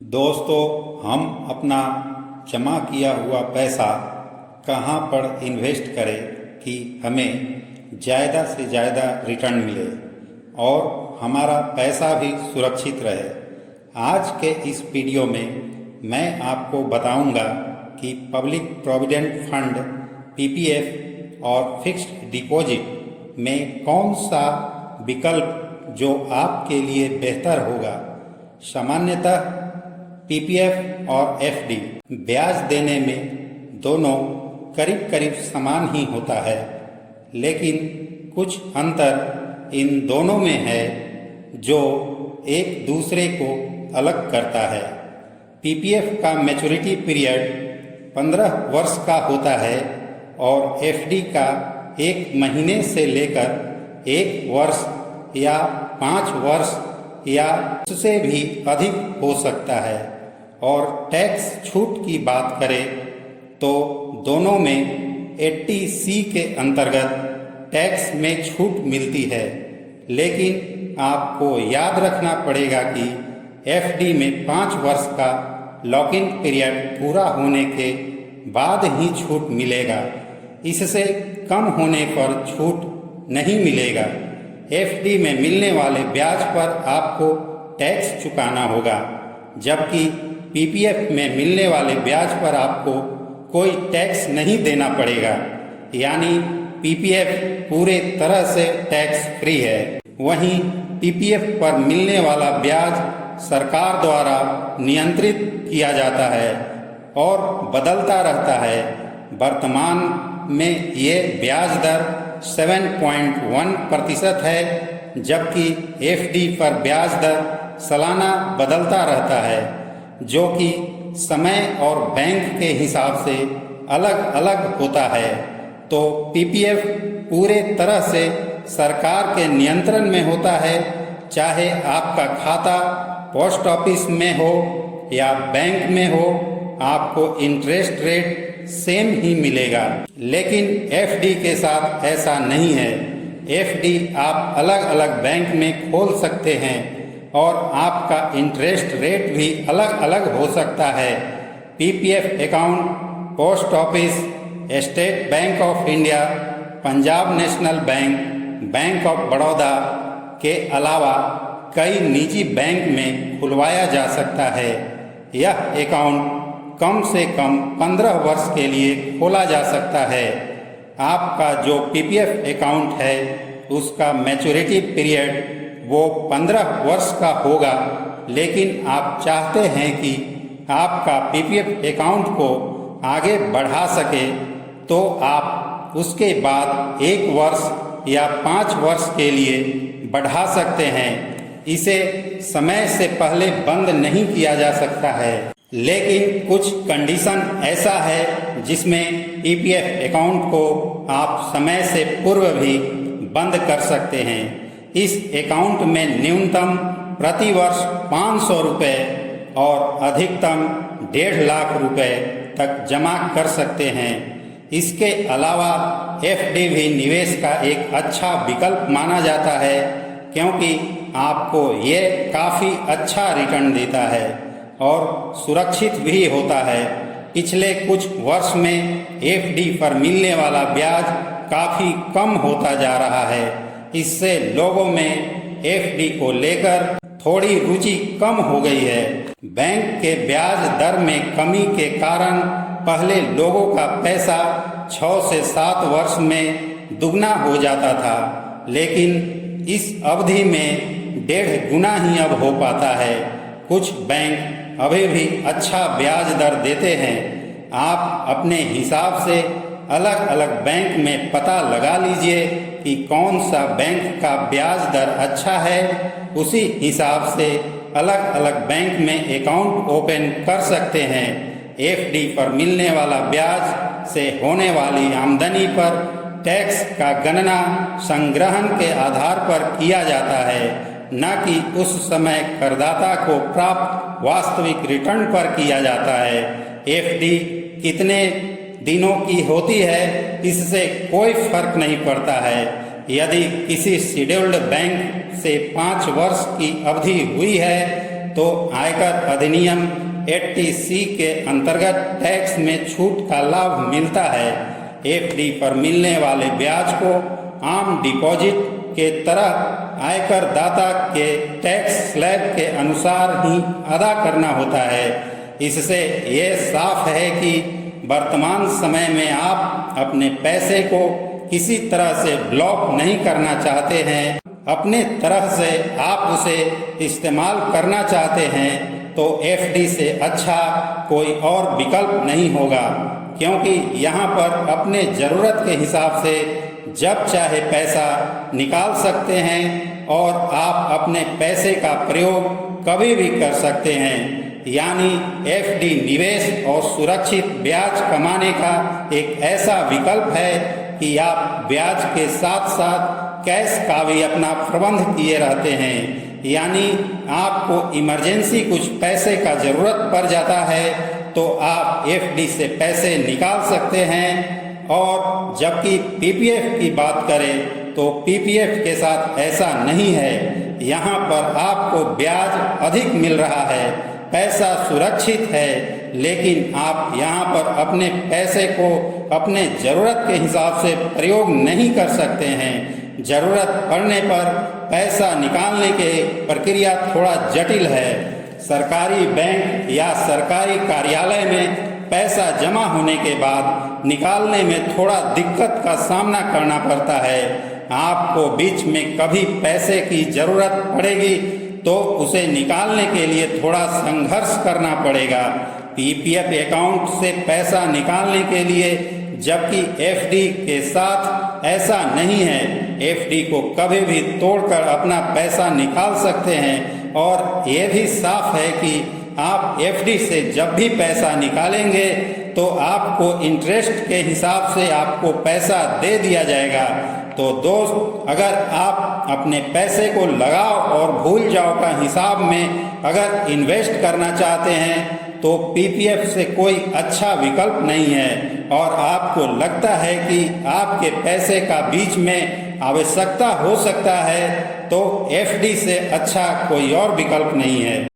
दोस्तों, हम अपना जमा किया हुआ पैसा कहाँ पर इन्वेस्ट करें कि हमें ज़्यादा से ज़्यादा रिटर्न मिले और हमारा पैसा भी सुरक्षित रहे। आज के इस वीडियो में मैं आपको बताऊंगा कि पब्लिक प्रोविडेंट फंड पीपीएफ और फिक्स्ड डिपॉजिट में कौन सा विकल्प जो आपके लिए बेहतर होगा। सामान्यतः पीपीएफ और एफडी ब्याज देने में दोनों करीब करीब समान ही होता है, लेकिन कुछ अंतर इन दोनों में है जो एक दूसरे को अलग करता है। पीपीएफ का मैच्योरिटी पीरियड 15 वर्ष का होता है और एफडी का 1 महीने से लेकर 1 वर्ष या 5 वर्ष या उससे भी अधिक हो सकता है। और टैक्स छूट की बात करें तो दोनों में 80C के अंतर्गत टैक्स में छूट मिलती है, लेकिन आपको याद रखना पड़ेगा कि एफडी में 5 वर्ष का लॉक इन पीरियड पूरा होने के बाद ही छूट मिलेगा। इससे कम होने पर छूट नहीं मिलेगा। एफडी में मिलने वाले ब्याज पर आपको टैक्स चुकाना होगा, जबकि पीपीएफ में मिलने वाले ब्याज पर आपको कोई टैक्स नहीं देना पड़ेगा, यानी पीपीएफ पूरे तरह से टैक्स फ्री है। वहीं पीपीएफ पर मिलने वाला ब्याज सरकार द्वारा नियंत्रित किया जाता है और बदलता रहता है। वर्तमान में ये ब्याज दर 7.1% है, जबकि एफडी पर ब्याज दर सालाना बदलता रहता है, जो कि समय और बैंक के हिसाब से अलग अलग होता है। तो पीपीएफ पूरे तरह से सरकार के नियंत्रण में होता है, चाहे आपका खाता पोस्ट ऑफिस में हो या बैंक में हो, आपको इंटरेस्ट रेट सेम ही मिलेगा। लेकिन एफडी के साथ ऐसा नहीं है। एफडी आप अलग अलग बैंक में खोल सकते हैं और आपका इंटरेस्ट रेट भी अलग अलग हो सकता है। PPF account post office, state bank of India, Punjab national bank, bank of Baroda के अलावा कई निजी बैंक में खुलवाया जा सकता है। यह अकाउंट कम से कम 15 वर्ष के लिए खोला जा सकता है। आपका जो पीपीएफ अकाउंट है उसका मैच्योरिटी पीरियड वो 15 वर्ष का होगा, लेकिन आप चाहते हैं कि आपका पीपीएफ अकाउंट को आगे बढ़ा सके तो आप उसके बाद 1 वर्ष या 5 वर्ष के लिए बढ़ा सकते हैं। इसे समय से पहले बंद नहीं किया जा सकता है, लेकिन कुछ कंडीशन ऐसा है जिसमें पीपीएफ अकाउंट को आप समय से पूर्व भी बंद कर सकते हैं। इस अकाउंट में न्यूनतम प्रति वर्ष 500 रुपये और अधिकतम 1.5 लाख रुपए तक जमा कर सकते हैं। इसके अलावा एफडी भी निवेश का एक अच्छा विकल्प माना जाता है, क्योंकि आपको ये काफ़ी अच्छा रिटर्न देता है और सुरक्षित भी होता है। पिछले कुछ वर्ष में एफडी पर मिलने वाला ब्याज काफ़ी कम होता जा रहा है। इससे लोगों में एफडी को लेकर थोड़ी रुचि कम हो गई है। बैंक के ब्याज दर में कमी के कारण पहले लोगों का पैसा 6 से 7 वर्ष में दुगना हो जाता था, लेकिन इस अवधि में 1.5 गुना ही अब हो पाता है। कुछ बैंक अभी भी अच्छा ब्याज दर देते हैं। आप अपने हिसाब से अलग अलग बैंक में पता लगा लीजिए कि कौन सा बैंक का ब्याज दर अच्छा है। उसी हिसाब से अलग अलग बैंक में अकाउंट ओपन कर सकते हैं। एफडी पर मिलने वाला ब्याज से होने वाली आमदनी पर टैक्स का गणना संग्रहण के आधार पर किया जाता है, न कि उस समय करदाता को प्राप्त वास्तविक रिटर्न पर किया जाता है। एफडी कितने दिनों की होती है इससे कोई फर्क नहीं पड़ता है। यदि किसी शेड्यूल्ड बैंक से 5 वर्ष की अवधि हुई है तो आयकर अधिनियम 80C के अंतर्गत टैक्स में छूट का लाभ मिलता है। एफडी पर मिलने वाले ब्याज को आम डिपॉजिट के तरह आयकर दाता के टैक्स स्लैब के अनुसार ही अदा करना होता है। इससे ये साफ है कि वर्तमान समय में आप अपने पैसे को किसी तरह से ब्लॉक नहीं करना चाहते हैं, अपने तरह से आप उसे इस्तेमाल करना चाहते हैं, तो एफडी से अच्छा कोई और विकल्प नहीं होगा, क्योंकि यहाँ पर अपने ज़रूरत के हिसाब से जब चाहे पैसा निकाल सकते हैं और आप अपने पैसे का प्रयोग कभी भी कर सकते हैं। यानी एफडी निवेश और सुरक्षित ब्याज कमाने का एक ऐसा विकल्प है कि आप ब्याज के साथ साथ कैश का भी अपना प्रबंध किए रहते हैं। यानी आपको इमरजेंसी कुछ पैसे का ज़रूरत पड़ जाता है तो आप एफडी से पैसे निकाल सकते हैं। और जबकि पीपीएफ की बात करें तो पीपीएफ के साथ ऐसा नहीं है। यहाँ पर आपको ब्याज अधिक मिल रहा है, पैसा सुरक्षित है, लेकिन आप यहाँ पर अपने पैसे को अपने ज़रूरत के हिसाब से प्रयोग नहीं कर सकते हैं। ज़रूरत पड़ने पर पैसा निकालने की प्रक्रिया थोड़ा जटिल है। सरकारी बैंक या सरकारी कार्यालय में पैसा जमा होने के बाद निकालने में थोड़ा दिक्कत का सामना करना पड़ता है। आपको बीच में कभी पैसे की ज़रूरत पड़ेगी तो उसे निकालने के लिए थोड़ा संघर्ष करना पड़ेगा पीपीएफ अकाउंट से पैसा निकालने के लिए, जबकि एफडी के साथ ऐसा नहीं है। एफडी को कभी भी तोड़कर अपना पैसा निकाल सकते हैं और ये भी साफ है कि आप एफडी से जब भी पैसा निकालेंगे तो आपको इंटरेस्ट के हिसाब से आपको पैसा दे दिया जाएगा। तो दोस्त, अगर आप अपने पैसे को लगाओ और भूल जाओ का हिसाब में अगर इन्वेस्ट करना चाहते हैं तो पीपीएफ से कोई अच्छा विकल्प नहीं है और आपको लगता है कि आपके पैसे का बीच में आवश्यकता हो सकता है, तो एफडी से अच्छा कोई और विकल्प नहीं है।